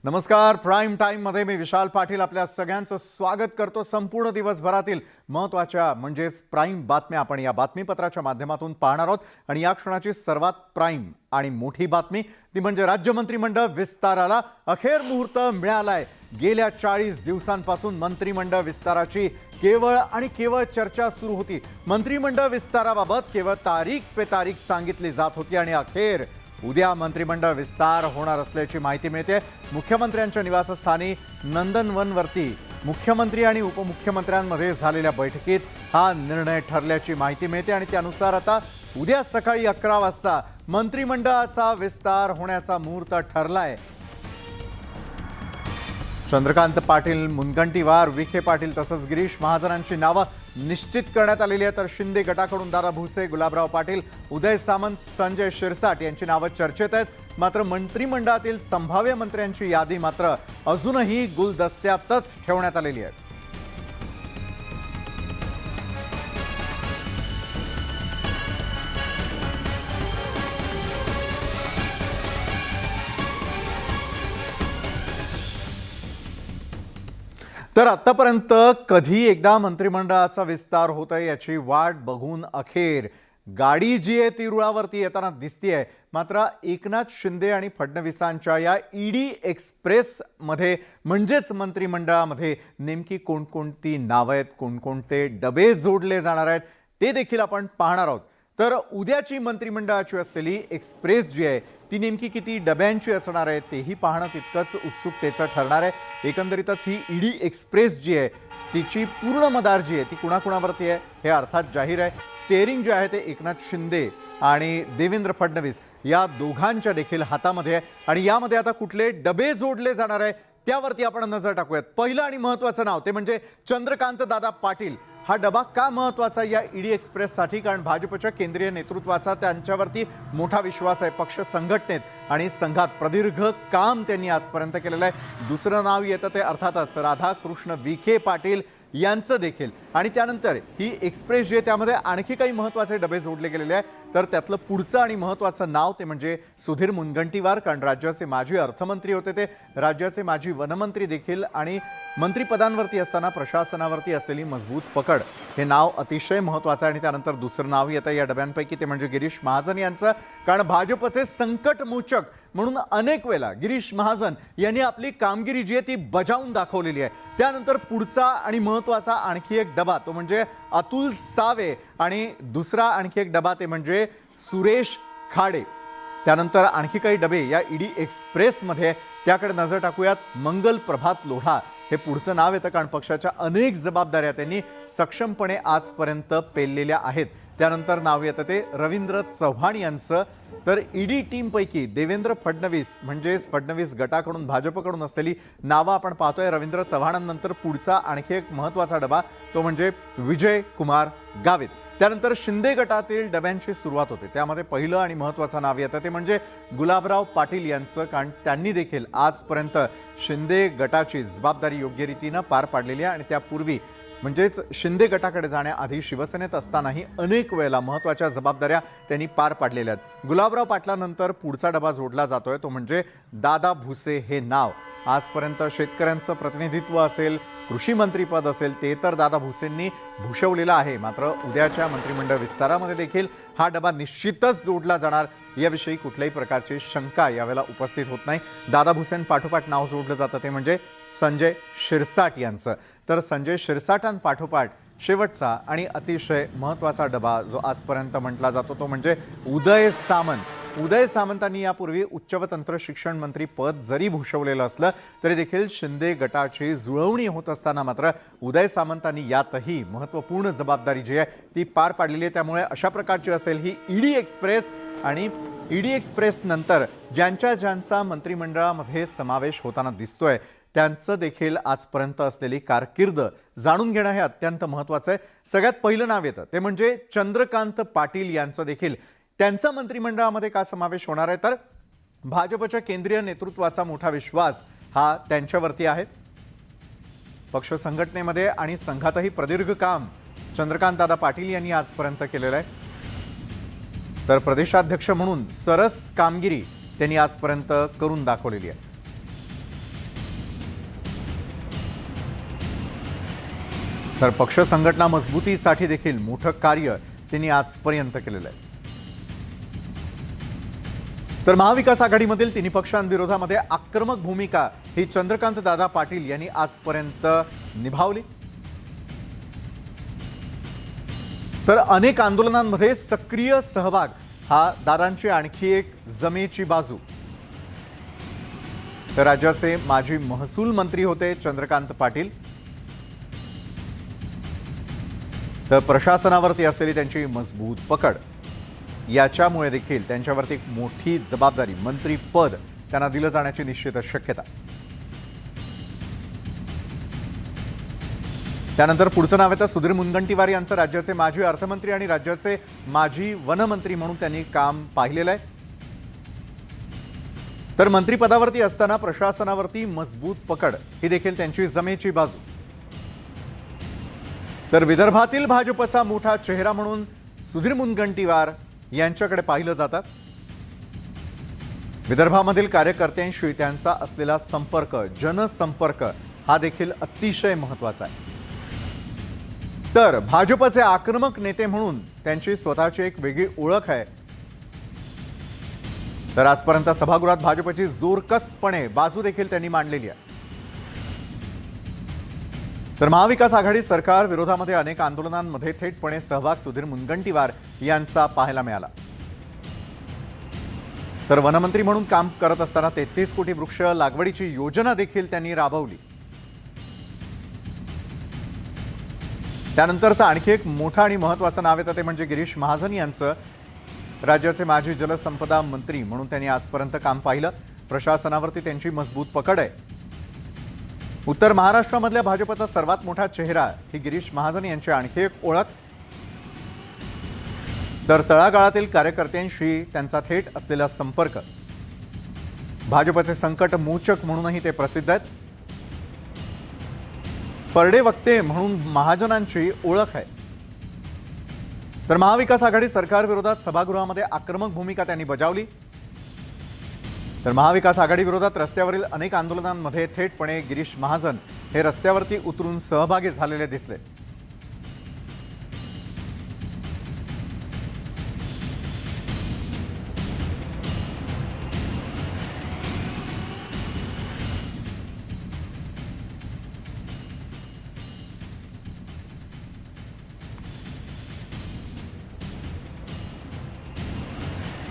नमस्कार. प्राईम टाईममध्ये मी विशाल पाटील आपल्या सगळ्यांचं स्वागत करतो. संपूर्ण दिवसभरातील महत्त्वाच्या म्हणजेच प्राईम बातम्या आपण या बातमीपत्राच्या माध्यमातून पाहणार आहोत. आणि या क्षणाची सर्वात प्राईम आणि मोठी बातमी ती म्हणजे राज्य मंत्रिमंडळ विस्ताराला अखेर मुहूर्त मिळालाय. गेल्या 40 दिवसांपासून मंत्रिमंडळ विस्ताराची केवळ आणि केवळ चर्चा सुरू होती. मंत्रिमंडळ विस्ताराबाबत केवळ तारीख पे तारीख सांगितली जात होती आणि अखेर उद्या मंत्रिमंडळ विस्तार होणार असल्याची माहिती मिळते. मुख्यमंत्र्यांच्या निवासस्थानी नंदनवनवरती मुख्यमंत्री आणि उपमुख्यमंत्र्यांमध्ये झालेल्या बैठकीत हा निर्णय ठरल्याची माहिती मिळते आणि त्यानुसार आता उद्या सकाळी 11 वाजता मंत्रिमंडळाचा विस्तार होण्याचा मुहूर्त ठरलाय. चंद्रकांत पाटील, मुनगंटीवार, विखे पाटील तसंच गिरीश महाजनांची नावं निश्चित करण्यात आलेली आहे. तर शिंदे गटाकडून दादा भुसे, गुलाबराव पाटील, उदय सामंत, संजय शिरसाट यांची नावं चर्चेत आहेत. मात्र मंत्रिमंडळातील संभाव्य मंत्र्यांची यादी मात्र अजूनही गुलदस्त्यातच ठेवण्यात आलेली आहे. तर आतापर्यंत कधी एकदा मंत्रिमंडळाचा विस्तार होतोय याची वाट बघून अखेर गाडी जी आहे ती रुळावरती येताना दिसतेय. मात्र एकनाथ शिंदे आणि फडणवीसांच्या या ईडी एक्सप्रेस मध्ये म्हणजेच मंत्रिमंडळामध्ये नेमकी कोणकोणती नावं आहेत, कोणकोणते डबे जोडले जाणार आहेत ते देखील आपण पाहणार आहोत. तर उद्याची मंत्रिमंडळाची असलेली एक्सप्रेस जी आहे ती नेमकी किती डब्यांची असणार आहे तेही पाहणं तितकंच उत्सुकतेचं ठरणार आहे. एकंदरीतच ही ईडी एक्सप्रेस जी आहे तिची पूर्ण मदार जी आहे ती कुणाकुणावरती आहे हे अर्थात जाहीर आहे. स्टेअरिंग जे आहे ते एकनाथ शिंदे आणि देवेंद्र फडणवीस या दोघांच्या देखील हातामध्ये आहे. आणि यामध्ये आता कुठले डबे जोडले जाणार आहे त्यावरती आपण नजर टाकूयात. पहिलं आणि महत्त्वाचं नाव ते म्हणजे चंद्रकांत दादा पाटील. हा डबा का महत्त्वाचा या ईडी एक्सप्रेससाठी? कारण भाजपच्या केंद्रीय नेतृत्वाचा त्यांच्यावरती मोठा विश्वास आहे. पक्ष संघटनेत आणि संघात प्रदीर्घ काम त्यांनी आजपर्यंत केलेलं आहे. दुसरं नाव येतं ते अर्थातच राधाकृष्ण विखे पाटील यांचं देखील. आणि त्यानंतर ही एक्सप्रेस जी आहे त्यामध्ये आणखी काही महत्त्वाचे डबे जोडले गेलेले आहे. तर त्यातलं पुढचं आणि महत्त्वाचं नाव ते म्हणजे सुधीर मुनगंटीवार. कारण राज्याचे माजी अर्थमंत्री होते ते, राज्याचे माजी वनमंत्री देखील आणि मंत्रिपदांवरती असताना प्रशासनावरती असलेली मजबूत पकड हे नाव अतिशय महत्त्वाचं आहे. आणि त्यानंतर दुसरं नाव येतं या डब्यांपैकी ते म्हणजे गिरीश महाजन यांचं. कारण भाजपचे संकटमोचक म्हणून अनेक वेळा गिरीश महाजन यांनी आपली कामगिरी जी आहे ती बजावून दाखवलेली आहे. त्यानंतर पुढचा आणि महत्त्वाचा आणखी एक डबा तो म्हणजे अतुल सावे आणि दुसरा आणखी एक डबा ते म्हणजे सुरेश खाडे. त्यानंतर आणखी काही डबे या ईडी एक्सप्रेसमध्ये त्याकडे नजर टाकूयात. मंगल प्रभात लोढा हे पुढचं नाव येतं कारण पक्षाच्या अनेक जबाबदाऱ्या त्यांनी सक्षमपणे आजपर्यंत पेललेल्या आहेत. त्यानंतर नाव येतं ते रवींद्र चव्हाण यांचं. तर ईडी टीमपैकी देवेंद्र फडणवीस म्हणजेच फडणवीस गटाकडून भाजपकडून असलेली नावं आपण पाहतोय. रवींद्र चव्हाणांनंतर पुढचा आणखी एक महत्त्वाचा डबा तो म्हणजे विजय कुमार गावित. त्यानंतर शिंदे गटातील डब्यांची सुरुवात होते. त्यामध्ये पहिलं आणि महत्त्वाचं नाव येतं ते म्हणजे गुलाबराव पाटील यांचं. कारण त्यांनी देखील आजपर्यंत शिंदे गटाची जबाबदारी योग्य रीतीनं पार पाडलेली आहे. आणि त्यापूर्वी म्हणजेच शिंदे गटाकडे जाण्याआधी शिवसेनेत असतानाही अनेक वेळेला महत्त्वाच्या जबाबदाऱ्या त्यांनी पार पाडलेल्या आहेत. गुलाबराव पाटलानंतर पुढचा डबा जोडला जातोय तो म्हणजे दादा भुसे हे नाव. आजपर्यंत शेतकऱ्यांचं प्रतिनिधित्व असेल, कृषी मंत्रीपद असेल ते तर दादा भुसेंनी भूषवलेलं आहे. मात्र उद्याच्या मंत्रिमंडळ विस्तारामध्ये देखील हा डबा निश्चितच जोडला जाणार याविषयी कुठल्याही प्रकारची शंका यावेळेला उपस्थित होत नाही. दादा भुसेंपाठोपाठ नाव जोडलं जातं ते म्हणजे संजय शिरसाट यांचं. तर संजय शिरसाटांपाठोपाठ शेवटचा आणि अतिशय महत्त्वाचा डबा जो आजपर्यंत म्हटला जातो तो म्हणजे उदय सामंत. उदय सामंतांनी यापूर्वी उच्च व तंत्र शिक्षण मंत्री पद जरी भूषवलेलं असलं तरी देखील शिंदे गटाची जुळवणी होत असताना मात्र उदय सामंतांनी यातही महत्त्वपूर्ण जबाबदारी जी आहे ती पार पाडलेली आहे. त्यामुळे अशा प्रकारची असेल ही ईडी एक्सप्रेस. आणि ईडी एक्सप्रेस नंतर ज्यांचा मंत्रिमंडळामध्ये समावेश होताना दिसतोय त्यांचं देखील आजपर्यंत असलेली कारकीर्द जाणून घेणं हे अत्यंत महत्त्वाचं आहे. सगळ्यात पहिलं नाव येतं ते म्हणजे चंद्रकांत पाटील यांचं देखील. त्यांचा मंत्रिमंडळामध्ये का समावेश होणार आहे तर भाजपच्या केंद्रीय नेतृत्वाचा मोठा विश्वास हा त्यांच्यावरती आहे. पक्ष संघटनेमध्ये आणि संघातही प्रदीर्घ काम चंद्रकांत दादा पाटील यांनी आजपर्यंत केलेलं आहे. तर प्रदेशाध्यक्ष म्हणून सरस कामगिरी त्यांनी आजपर्यंत करून दाखवलेली आहे. तर पक्ष संघटना मजबूतीसाठी देखील मोठं कार्य त्यांनी आजपर्यंत केलेलं आहे. तर महाविकास आघाडीमधील तिन्ही पक्षांविरोधामध्ये आक्रमक भूमिका ही चंद्रकांत दादा पाटील यांनी आजपर्यंत निभावली. तर अनेक आंदोलनांमध्ये सक्रिय सहभाग हा दादांची आणखी एक जमेची बाजू. तर राज्याचे माजी महसूल मंत्री होते चंद्रकांत पाटील. तर प्रशासनावरती असलेली त्यांची मजबूत पकड याच्यामुळे देखील त्यांच्यावरती एक मोठी जबाबदारी मंत्रीपद त्यांना दिलं जाण्याची निश्चितच शक्यता. त्यानंतर पुढचं नाव येतं सुधीर मुनगंटीवार यांचं. राज्याचे माजी अर्थमंत्री आणि राज्याचे माजी वनमंत्री म्हणून त्यांनी काम पाहिलेलं आहे. तर मंत्रिपदावरती असताना प्रशासनावरती मजबूत पकड ही देखील त्यांची जमेची बाजू. तर विदर्भातील भाजपचा मोठा चेहरा म्हणून सुधीर मुनगंटीवार यांच्याकडे पाहिलं जातं. विदर्भामधील कार्यकर्त्यांशी त्यांचा असलेला संपर्क, जनसंपर्क हा देखील अतिशय महत्त्वाचा आहे. तर भाजपचे आक्रमक नेते म्हणून त्यांची स्वतःची एक वेगळी ओळख आहे. तर आजपर्यंत सभागृहात भाजपची जोरकसपणे बाजू देखील त्यांनी मांडलेली आहे. तर महाविकास आघाडी सरकार विरोधामध्ये अनेक आंदोलनांमध्ये थेटपणे सहभाग सुधीर मुनगंटीवार यांचा पाहायला मिळाला. तर वनमंत्री म्हणून काम करत असताना 33 कोटी वृक्ष लागवडीची योजना देखील त्यांनी राबवली. त्यानंतरचं आणखी एक मोठं आणि महत्त्वाचं नाव येतं ते म्हणजे गिरीश महाजन यांचं. राज्याचे माजी जलसंपदा मंत्री म्हणून त्यांनी आजपर्यंत काम पाहिलं. प्रशासनावरती त्यांची मजबूत पकड आहे. उत्तर महाराष्ट्रामधल्या भाजपचा सर्वात मोठा चेहरा ही गिरीश महाजन यांची आणखी एक ओळख. तर तळागाळातील कार्यकर्त्यांशी त्यांचा थेट असलेला संपर्क. भाजपचे संकट मोचक म्हणूनही ते प्रसिद्ध आहेत. परडे वक्ते म्हणून महाजनांची ओळख आहे. तर महाविकास आघाडी सरकारविरोधात सभागृहामध्ये आक्रमक भूमिका त्यांनी बजावली. तर महाविकास आघाडी विरोधात रस्त्यावरील अनेक आंदोलनांमध्ये थेटपणे गिरीश महाजन हे रस्त्यावरती उतरून सहभागी झालेले दिसले.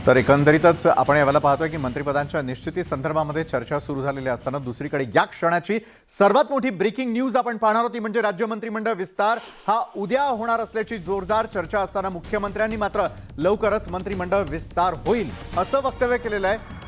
तर एकंदरीतच आपण यावेळेला पाहतोय की मंत्रिपदांच्या निश्चिती संदर्भामध्ये चर्चा सुरू झालेली असताना दुसरीकडे या क्षणाची सर्वात मोठी ब्रेकिंग न्यूज आपण पाहणार होती म्हणजे राज्य मंत्रिमंडळ विस्तार हा उद्या होणार असल्याची जोरदार चर्चा असताना मुख्यमंत्र्यांनी मात्र लवकरच मंत्रिमंडळ विस्तार होईल असं वक्तव्य केलेलं आहे.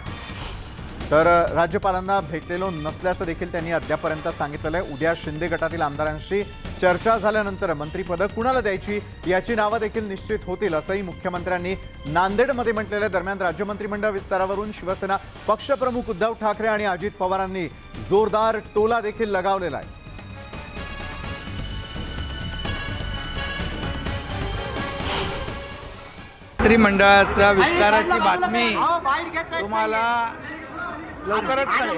तर राज्यपालांना भेटलेलो नसल्याचं देखील त्यांनी अद्यापर्यंत सांगितलेलं आहे. उद्या शिंदे गटातील आमदारांशी चर्चा झाल्यानंतर मंत्रिपदं कुणाला द्यायची याची नावं देखील निश्चित होतील असंही मुख्यमंत्र्यांनी नांदेडमध्ये म्हटलेलं आहे. दरम्यान राज्य मंत्रिमंडळ विस्तारावरून शिवसेना पक्षप्रमुख उद्धव ठाकरे आणि अजित पवारांनी जोरदार टोला देखील लगावलेला आहे. मंत्रिमंडळाच्या विस्ताराची बातमी तुम्हाला लवकरच कळेल.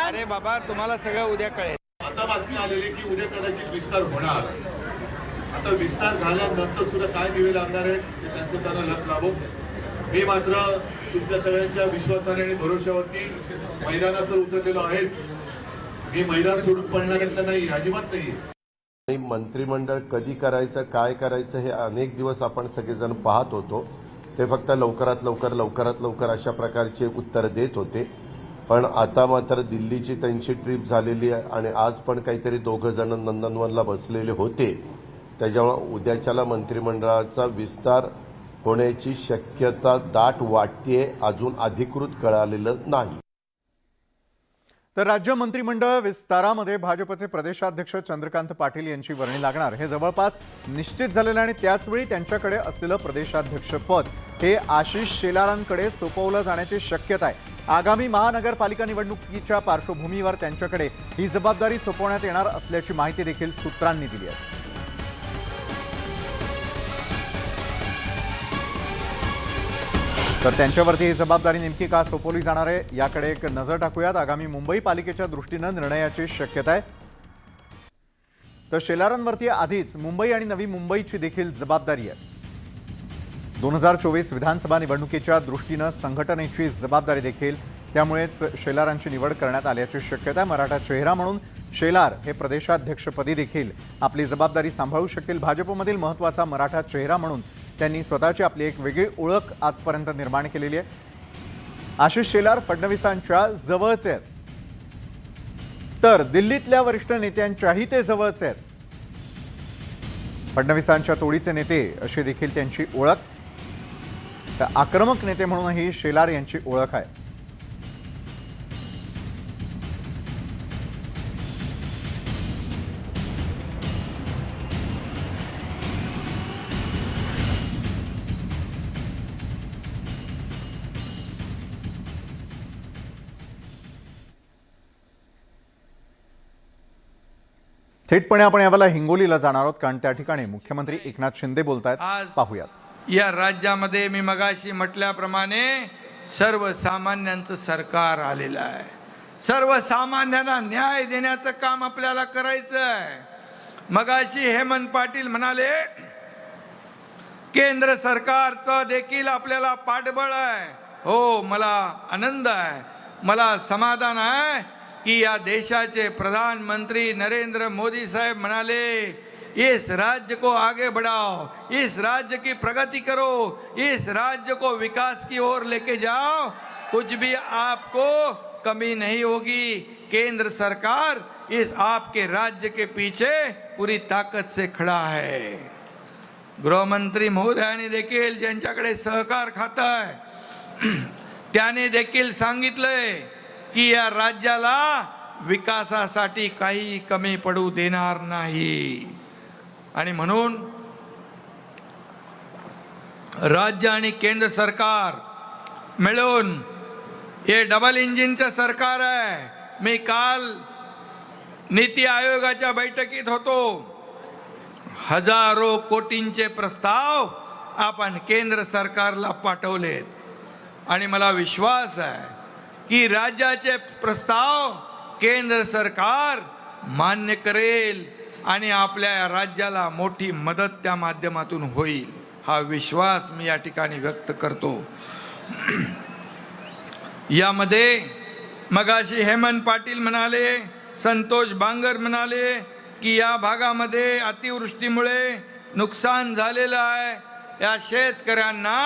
अरे बाबा, तुम्हाला सगळं उद्या कळेल. आता बातमी आलेली की उद्या कदाचित विस्तार होणार. आता विस्तार झाल्यानंतर सुद्धा काय दिवे लागणार आहेत ते त्यांचं त्यांना लक्ष लाभो. मी मात्र तुमच्या सगळ्यांच्या विश्वासाने आणि भरोश्यावरती मैदानात उतरलेलो आहेच. मी मैदान सोडून पडणार नाही, अजिबात नाही. मंत्रिमंडळ कधी करायचं, काय करायचं हे अनेक दिवस आपण सगळेजण पाहत होतो. ते फक्त लवकरात लवकर अशा प्रकारचे उत्तर देत होते. पण आता मात्र दिल्लीची त्यांची ट्रिप झालेली आहे आणि आज पण काहीतरी 2 जण नंदनवनला बसलेले होते. त्याच्यामुळे उद्याच्याला मंत्रिमंडळाचा विस्तार होण्याची शक्यता दाट वाटते. अजून अधिकृत कळालेलं नाही. तर राज्य मंत्रिमंडळ विस्तारामध्ये भाजपचे प्रदेशाध्यक्ष चंद्रकांत पाटील यांची वर्णी लागणार हे जवळपास निश्चित झालेलं आणि त्याचवेळी त्यांच्याकडे असलेलं प्रदेशाध्यक्षपद हे आशिष शेलारांकडे सोपवलं जाण्याची शक्यता आहे. आगामी महानगरपालिका निवडणुकीच्या पार्श्वभूमीवर त्यांच्याकडे ही जबाबदारी सोपवण्यात येणार असल्याची माहिती देखील सूत्रांनी दिली आहे. तर त्यांच्यावरती ही जबाबदारी नेमकी का सोपवली जाणार आहे याकडे एक नजर टाकूयात. आगामी मुंबई पालिकेच्या दृष्टीनं निर्णयाची शक्यता आहे. तर शेलारांवरती आधीच मुंबई आणि नवी मुंबईची देखील जबाबदारी आहे. 2024 विधानसभा निवडणुकीच्या दृष्टीनं संघटनेची जबाबदारी देखील, त्यामुळेच शेलारांची निवड करण्यात आल्याची शक्यता. मराठा चेहरा म्हणून शेलार हे प्रदेशाध्यक्षपदी देखील आपली जबाबदारी सांभाळू शकतील. भाजपमधील महत्त्वाचा मराठा चेहरा म्हणून त्यांनी स्वतःची आपली एक वेगळी ओळख आजपर्यंत निर्माण केलेली आहे. आशिष शेलार फडणवीसांच्या जवळचे आहेत, तर दिल्लीतल्या वरिष्ठ नेत्यांच्याही ते जवळचे आहेत. फडणवीसांच्या तोडीचे नेते अशी देखील त्यांची ओळख. तर आक्रमक नेते म्हणूनही शेलार यांची ओळख आहे. थेटपणे आपण यावेळेला हिंगोलीला जाणार आहोत, कारण त्या ठिकाणी मुख्यमंत्री एकनाथ शिंदे बोलतायत. आज पाहूयात. या राज्यामध्ये मी मगाशी म्हटल्याप्रमाणे सर्वसामान्यांचं सरकार आलेलं आहे. सर्वसामान्यांना न्याय देण्याचं काम आपल्याला करायचं आहे. मगाशी हेमंत पाटील म्हणाले केंद्र सरकारचं देखील आपल्याला पाठबळ आहे. हो, मला आनंद आहे, मला समाधान आहे कि या देशाचे प्रधानमंत्री नरेंद्र मोदी साहब म्हणाले इस राज्य को आगे बढ़ाओ, इस राज्य की प्रगति करो, इस राज्य को विकास की ओर लेके जाओ, कुछ भी आपको कमी नहीं होगी. केंद्र सरकार इस आपके राज्य के पीछे पूरी ताकत से खड़ा है. गृहमंत्री महोदयांनी देखील ज्यांच्याकडे सहकार खातं आहे त्याने देखील सांगितलंय की या राज्याला विकासासाठी काही कमी पडू देणार नाही. आणि म्हणून राज्य आणि केंद्र सरकार मिळून हे डबल इंजिनचं सरकार आहे. मी काल नीती आयोगाच्या बैठकीत होतो. हजारो कोटींचे प्रस्ताव आपण केंद्र सरकारला पाठवलेत आणि मला विश्वास आहे की राज्याचे प्रस्ताव केंद्र सरकार मान्य करेल आणि आपल्या राज्याला मोठी मदत त्या माध्यमातून होईल. हा विश्वास मी या ठिकाणी व्यक्त करतो. यामध्ये मगाशी हेमंत पाटील म्हणाले, संतोष बांगर म्हणाले की या भागामध्ये अतिवृष्टीमुळे नुकसान झालेलं आहे. या शेतकऱ्यांना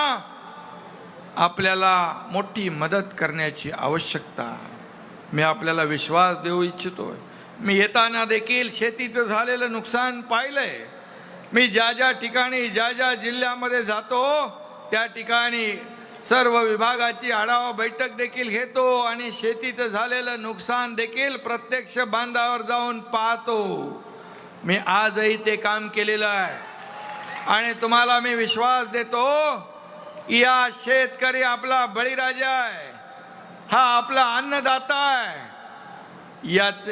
आपल्याला मोठी मदत करण्याची आवश्यकता. मी आपल्याला विश्वास देऊ इच्छितोय. मी येताना देखील शेतीचं झालेलं नुकसान पाहिलंय. मी ज्या ज्या ठिकाणी ज्या ज्या जिल्ह्यामध्ये जातो त्या ठिकाणी सर्व विभागाची आढावा बैठक देखील घेतो आणि शेतीचं झालेलं नुकसान देखील प्रत्यक्ष बांधावर जाऊन पाहतो. मी आजही ते काम केलेलं आहे आणि तुम्हाला मी विश्वास देतो या शेतकरी आपला बळीराजा आहे, हा आपला अन्नदाता आहे.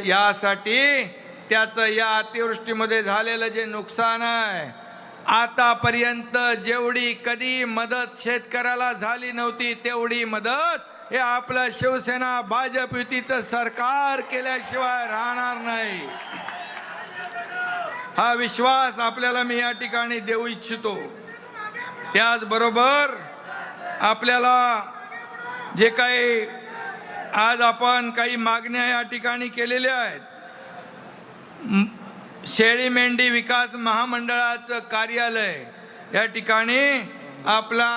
यासाठी त्याचं या अतिवृष्टीमध्ये झालेलं जे नुकसान आहे, आतापर्यंत जेवढी कधी मदत शेतकऱ्याला झाली नव्हती तेवढी मदत हे आपलं शिवसेना भाजप युतीचं सरकार केल्याशिवाय राहणार नाही. हा विश्वास आपल्याला मी या ठिकाणी देऊ इच्छितो. त्याचबरोबर आपल्याला जे काही आज आपण काही मागण्या या ठिकाणी केलेल्या आहेत, शेळी मेंढी विकास महामंडळाचं कार्यालय या ठिकाणी आपला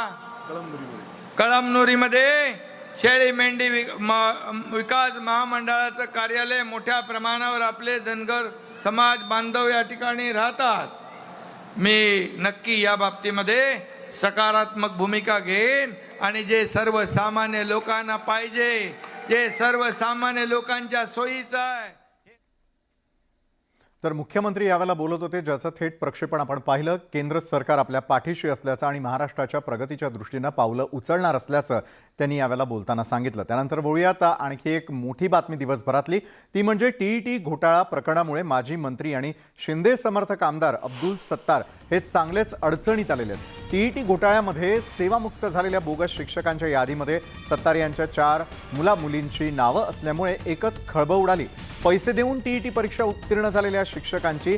कळमनुरीमध्ये शेळी मेंढी विकास महामंडळाचं कार्यालय मोठ्या प्रमाणावर आपले धनगर समाज बांधव या ठिकाणी राहतात. मी नक्की या बाबतीमध्ये सकारात्मक भूमिका घेईन आणि जे सर्वसामान्य लोकांना पाहिजे, जे सर्वसामान्य लोकांच्या सोयीचं आहे. तर मुख्यमंत्री यावेळेला बोलत होते, ज्याचं थेट प्रक्षेपण आपण पाहिलं. केंद्र सरकार आपल्या पाठीशी असल्याचं आणि महाराष्ट्राच्या प्रगतीच्या दृष्टीनं पावलं उचलणार असल्याचं त्यांनी यावेळेला बोलताना सांगितलं. त्यानंतर बोलूयात आणखी एक मोठी बातमी दिवसभरातली, ती म्हणजे टीईटी घोटाळा प्रकरणामुळे माजी मंत्री आणि शिंदे समर्थक आमदार अब्दुल सत्तार हे चांगलेच अडचणीत आलेले आहेत. टीईटी घोटाळ्यामध्ये सेवामुक्त झालेल्या बोगस शिक्षकांच्या यादीमध्ये सत्तार यांच्या 4 मुला-मुलींची नावं असल्यामुळे एकच खळबळ उडाली. पैसे देऊन टीईटी परीक्षा उत्तीर्ण झालेल्या शिक्षकांची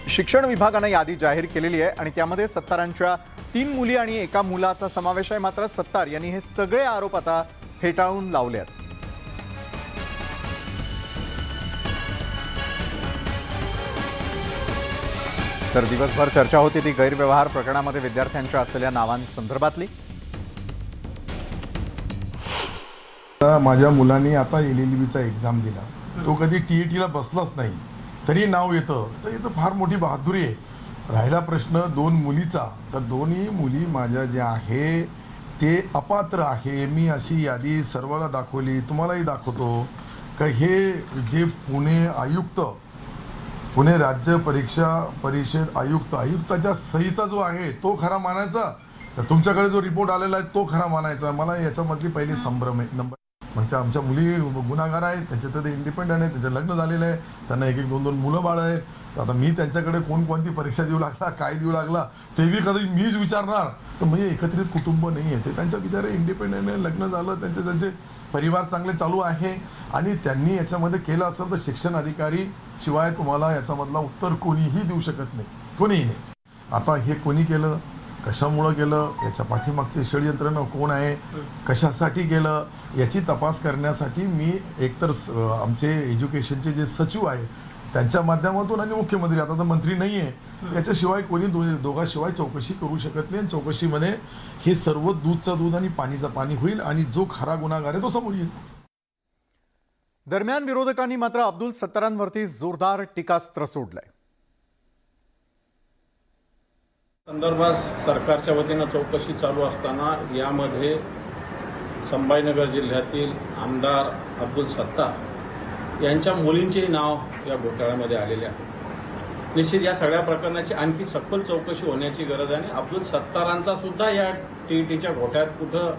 शिक्षण विभागानं यादी जाहीर केलेली आहे आणि त्यामध्ये सत्तारांच्या 3 मुली आणि एका मुलाचा समावेश आहे. मात्र सत्तार यांनी हे सगळे आरोप आता फेटाळून लावले आहेत. तर दिवसभर चर्चा होती ती गैरव्यवहार प्रकरणामध्ये विद्यार्थ्यांच्या असलेल्या नावांसंदर्भातली. माझ्या मुलांनी आता LLBचा एक्झाम दिला, तो कधी TETला बसलाच नाही तरी नाव येतं, तर इथं फार मोठी बहादुरी आहे. राहिला प्रश्न 2 मुलीचा, तर दोन्ही मुली माझ्या ज्या आहे ते अपात्र आहे. मी अशी यादी सर्वांना दाखवली, तुम्हालाही दाखवतो का हे जे पुणे राज्य परीक्षा परिषद आयुक्ताच्या सहीचा जो आहे तो खरा मानायचा, तर तुमच्याकडे जो रिपोर्ट आलेला आहे तो खरा मानायचा. मला याच्यामधली पहिली संभ्रम आहे. नंबर मग त्या आमच्या मुली गुन्हेगार आहेत, त्यांचे तर ते इंडिपेंडंट आहे, त्यांचं लग्न झालेलं आहे, त्यांना 1-1, 2-2 मुलं बाळ आहे. तर आता मी त्यांच्याकडे कोणती परीक्षा देऊ लागला, काय देऊ लागला ते बी कधी मीच विचारणार. तर म्हणजे एकत्रित कुटुंब नाही आहे ते, त्यांच्या बिचारे इंडिपेंडंट आहे, लग्न झालं, त्यांचे परिवार चांगले चालू आहे. आणि त्यांनी याच्यामध्ये केलं असेल तर शिक्षण अधिकारी शिवाय तुम्हाला याच्यामधला उत्तर कोणीही देऊ शकत नाही, कोणीही नाही. आता हे कोणी केलं, कशामुळं केलं, याच्या पाठीमागचे षडयंत्र कोण आहे, कशासाठी केलं याची तपास करण्यासाठी मी एकतर आमचे एज्युकेशनचे जे सचिव आहे त्यांच्या माध्यमातून आणि मुख्यमंत्री, आता तर मंत्री नाही आहे, याच्याशिवाय कोणी दोघांशिवाय चौकशी करू शकत नाही. आणि चौकशीमध्ये हे सर्व दूधचं दूध आणि पाणीचं पाणी होईल आणि जो खरा गुन्हेगार आहे तो समोर येईल. दरम्यान विरोधकांनी मात्र अब्दुल सत्तारांवरती जोरदार टीकास्त्र सोडलंय. संदर्भात सरकारच्या वतीनं चौकशी चालू असताना यामध्ये संभाजीनगर जिल्ह्यातील आमदार अब्दुल सत्तार यांच्या मुलींचेही नाव या घोटाळ्यामध्ये आलेले आहे. निश्चित या सगळ्या प्रकरणाची आणखी सखोल चौकशी होण्याची गरज आहे आणि अब्दुल सत्तारांचा सुद्धा या TETच्या घोटाळ्यात कुठं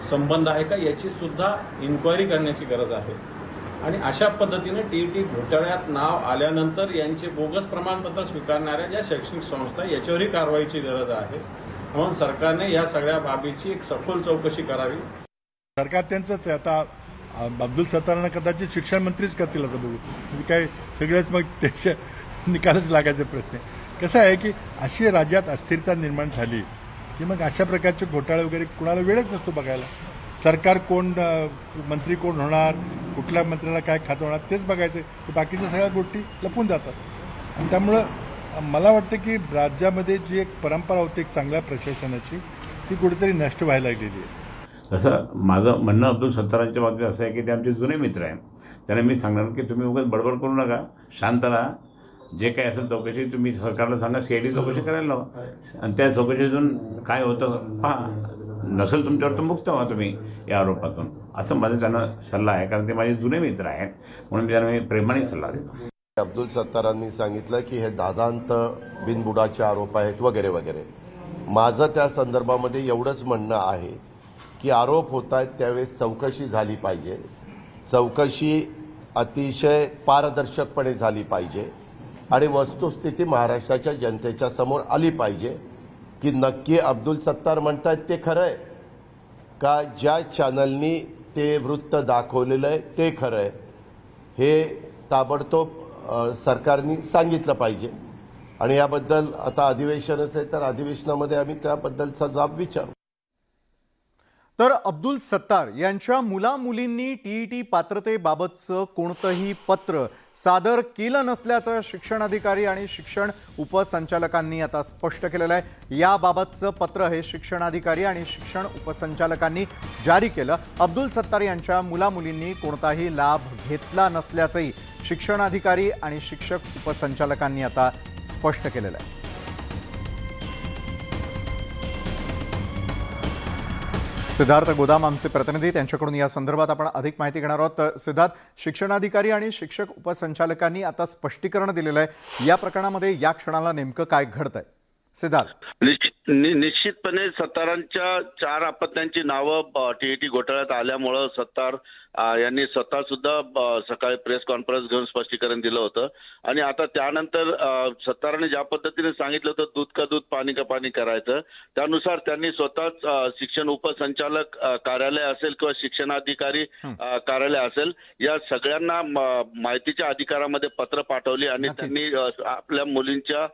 संबंध आहे का याची सुद्धा इन्क्वायरी करण्याची गरज आहे. आणि अशा पद्धतीने TET घोटाळ्यात नाव आल्यानंतर यांचे बोगस प्रमाणपत्र स्वीकारणाऱ्या ज्या शैक्षणिक संस्था याच्यावरही कारवाईची गरज आहे. म्हणून सरकारने या सगळ्या बाबीची एक सखोल चौकशी करावी. सरकार त्यांचंच आहे. आता अब्दुल सत्तारांना कदाचित शिक्षण मंत्रीच करतील आता बघू, म्हणजे काय सगळ्याच मग त्याच्या निकालच लागायचा प्रश्न आहे. कसं आहे की अशी राज्यात अस्थिरता निर्माण झाली की मग अशा प्रकारचे घोटाळे वगैरे कुणाला वेळच नसतो बघायला. सरकार कोण, मंत्री कोण होणार, कुठल्या मंत्र्याला काय खातं होणार तेच बघायचं, बाकीच्या सगळ्या गोष्टी लपून जातात. आणि त्यामुळं मला वाटतं की राज्यामध्ये जी एक परंपरा होती एक चांगल्या प्रशासनाची ती कुठेतरी नष्ट व्हायला लागलेली आहे. तसं माझं म्हणणं अब्दुल सत्तारांच्या बाबतीत असं आहे की ते आमचे जुने मित्र आहे. त्यांना मी सांगणार की तुम्ही उगाच बडबड करू नका, शांत राहा. जे काय असेल चौकशी तुम्ही सरकारला सांगा, CID चौकशी करायला लावा आणि त्या चौकशीतून काय होतं पहा. नसेल तुमच्यावर तर मुक्त व्हा तुम्ही या आरोपातून, असं माझं त्यांना सल्ला आहे. कारण ते माझे जुने मित्र आहेत म्हणून मी त्यांना प्रेमाने सल्ला देतो. अब्दुल सत्तारांनी सांगितलं की हे दादांत बिनबुडाचे आरोप आहेत वगैरे वगैरे. माझं त्या संदर्भामध्ये एवढंच म्हणणं आहे की आरोप होत आहेत त्यावेळेस चौकशी झाली पाहिजे. चौकशी अतिशय पारदर्शकपणे झाली पाहिजे आणि वस्तुस्थिती महाराष्ट्राच्या जनतेच्या समोर आली पाहिजे की नक्की अब्दुल सत्तार म्हणतायत ते खरं आहे का, ज्या चॅनलनी ते वृत्त दाखवलेलं आहे ते खरं आहे, हे ताबडतोब सरकारने सांगितलं पाहिजे. आणि याबद्दल आता अधिवेशनच आहे तर अधिवेशनामध्ये आम्ही त्याबद्दलचा जाब विचारू. तर अब्दुल सत्तार यांच्या मुलामुलींनी TET पात्रतेबाबतचं कोणतंही पत्र सादर केलं नसल्याचं शिक्षणाधिकारी आणि शिक्षण उपसंचालकांनी आता स्पष्ट केलेलं आहे. याबाबतचं पत्र हे शिक्षणाधिकारी आणि शिक्षण उपसंचालकांनी जारी केलं. अब्दुल सत्तार यांच्या मुलामुलींनी कोणताही लाभ घेतला नसल्याचंही शिक्षणाधिकारी आणि शिक्षक उपसंचालकांनी आता स्पष्ट केलेलं आहे. सिद्धार्थ गोदाम आमचे प्रतिनिधी, त्यांच्याकडून या संदर्भात आपण अधिक माहिती घेणार आहोत. सिद्धार्थ, शिक्षणाधिकारी आणि शिक्षक उपसंचालकांनी आता स्पष्टीकरण दिलेलं आहे. या प्रकरणामध्ये या क्षणाला नेमकं काय घडतंय? सिद्धार्थ. निश्चितपणे सत्तारांच्या 4 अपत्यांची नावं टीईटी घोटाळ्यात आल्यामुळं सत्तार यांनी स्वतः सुद्धा सकाळी प्रेस कॉन्फरन्स घेऊन स्पष्टीकरण दिलं होतं आणि आता त्यानंतर सत्तारांनी ज्या पद्धतीने सांगितलं होतं दूध का दूध पाणी का पाणी करायचं, त्यानुसार त्यांनी स्वतःच शिक्षण उपसंचालक कार्यालय असेल किंवा शिक्षणाधिकारी कार्यालय असेल या सगळ्यांना माहितीच्या अधिकारामध्ये पत्र पाठवली आणि त्यांनी आपल्या मुलींच्या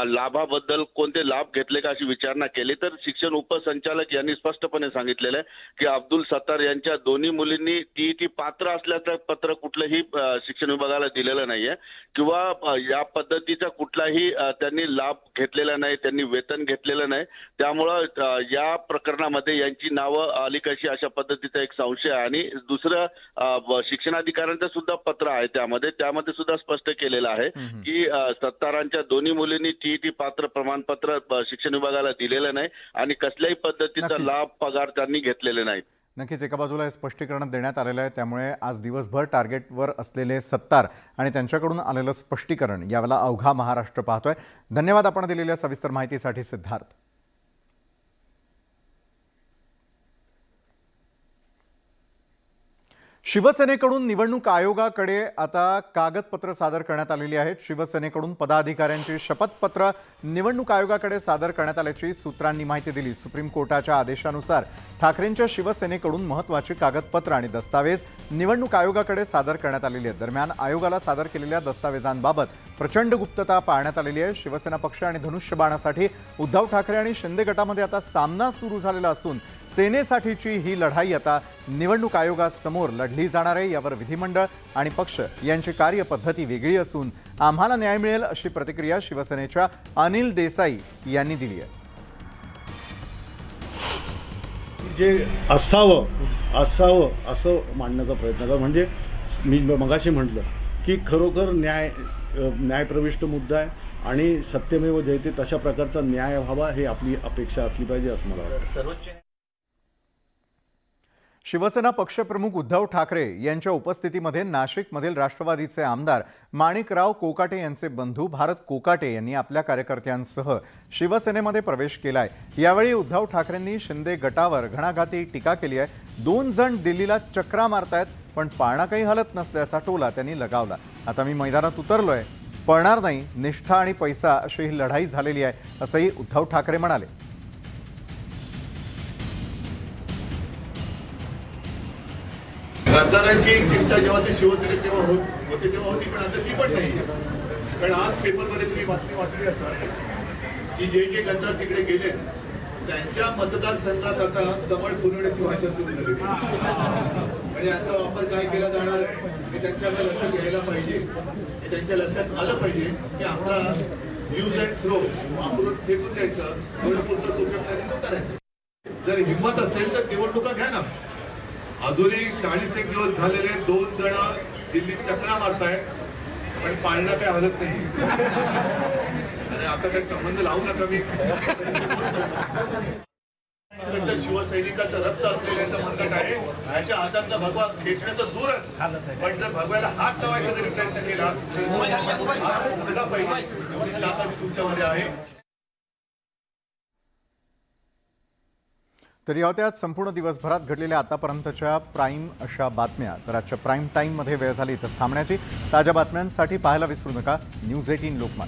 लाभाबद्दल कोणते लाभ घेतले का अशी विचारणा केली. तर शिक्षण उपसंचालक यांनी स्पष्टपणे सांगितलेलं आहे की अब्दुल सत्तार यांच्या दोन्ही मुलींनी टीईटी पात्र असल्याचं पत्र कुठलंही शिक्षण विभागाला दिलेलं नाहीये किंवा या पद्धतीचा कुठलाही त्यांनी लाभ घेतलेला नाही, त्यांनी वेतन घेतलेलं नाही. त्यामुळं या प्रकरणामध्ये यांची नावं आली कशी अशा पद्धतीचा एक संशय आहे. आणि दुसरं शिक्षणाधिकाऱ्यांचं सुद्धा पत्र आहे त्यामध्ये सुद्धा स्पष्ट केलेलं आहे की सत्तारांच्या दोन्ही मुलींनी टीईटी पात्र प्रमाणपत्र शिक्षण विभागाला दिलेलं नाही आणि कसल्याही पद्धतीचा लाभ पगार त्यांनी घेतलेले नाहीत. नक्कीच एका बाजूला हे स्पष्टीकरण देण्यात आलेलं आहे, त्यामुळे आज दिवसभर टार्गेटवर असलेले सत्तार आणि त्यांच्याकडून आलेलं स्पष्टीकरण यावेळेला अवघा महाराष्ट्र पाहतोय. धन्यवाद आपण दिलेल्या सविस्तर माहितीसाठी सिद्धार्थ. शिवसेनेकडून निवडणूक आयोगाकडे आता कागदपत्र सादर करण्यात आलेली आहेत. शिवसेनेकडून पदाधिकाऱ्यांची शपथपत्र निवडणूक आयोगाकडे सादर करण्यात आल्याची सूत्रांनी माहिती दिली. सुप्रीम कोर्टाच्या आदेशानुसार ठाकरेंच्या शिवसेनेकडून महत्त्वाची कागदपत्र आणि दस्तावेज निवडणूक आयोगाकडे सादर करण्यात आलेली आहेत. दरम्यान आयोगाला सादर केलेल्या दस्तावेजांबाबत प्रचंड गुप्तता पाळण्यात आलेली आहे. शिवसेना पक्ष आणि धनुष्यबाणासाठी उद्धव ठाकरे आणि शिंदे गटामध्ये आता सामना सुरू झालेला असून सेनेसाठीची ही लढाई आता निवडणूक आयोगासमोर लढली जाणार आहे. यावर विधिमंडळ आणि पक्ष यांची कार्यपद्धती वेगळी असून आम्हाला न्याय मिळेल अशी प्रतिक्रिया शिवसेनेच्या अनिल देसाई यांनी दिली आहे. जे असावं असं मांडण्याचा प्रयत्न करा. म्हणजे मी मगाशी म्हटलं की खरोखर न्यायप्रविष्ट मुद्दा आहे आणि सत्यमेव जयते तशा प्रकारचा न्याय व्हावा हे आपली अपेक्षा असली पाहिजे असं मला वाटतं. शिवसेना पक्षप्रमुख उद्धव ठाकरे यांच्या उपस्थितीमध्ये नाशिकमधील राष्ट्रवादीचे आमदार माणिकराव कोकाटे यांचे बंधू भारत कोकाटे यांनी आपल्या कार्यकर्त्यांसह शिवसेनेमध्ये प्रवेश केला आहे. यावेळी उद्धव ठाकरेंनी शिंदे गटावर घणाघाती टीका केली आहे. 2 जण दिल्लीला चक्रा मारतायत पण पाळणा काही हलत नसल्याचा टोला त्यांनी लगावला. आता मी मैदानात उतरलोय, पळणार नाही, निष्ठा आणि पैसा अशी ही लढाई झालेली आहे असंही उद्धव ठाकरे म्हणाले. गद्दारांची चिंता जेव्हा ते शिवसेनेत तेव्हा होती पण आता ती पण नाही. कारण आज पेपरमध्ये तुम्ही बातमी वाचली असाल की जे गद्दार तिकडे गेले त्यांच्या मतदारसंघात आता कमळ फुलवण्याची भाषा सुरू झाली. म्हणजे याचा वापर काय केला जाणार आहे हे त्यांच्याकडे लक्षात घ्यायला पाहिजे. हे त्यांच्या लक्षात आलं पाहिजे की आपला यूज अँड थ्रो वापरून फेकून द्यायचं, थोडं पुस्तक उपयोग तो करायचं. जर हिंमत असेल तर निवडणुका घ्या ना. अजूनही 41 दिवस झालेले 2 जण दिल्लीत चक्रा मारतायत पण पाळणा काही हलत नाही. आणि असा काही संबंध लावू नका. मी शिवसैनिकाचं रक्त असलेल्याचं मनगट आहे. याच्या हातातला भगवा खेचणं तर दूरच, पण जर भगव्याला हात लावायचा जरी प्रयत्न केला तर पाहिजे ताकद तुमच्यामध्ये आहे. तर या होत्या संपूर्ण दिवसभरात घडलेल्या आतापर्यंतच्या प्राईम अशा बातम्या. तर आजच्या प्राईम टाईममध्ये वेळ झाली इथंच थांबण्याची. ताज्या बातम्यांसाठी पाहायला विसरू नका न्यूज 18 लोकमत.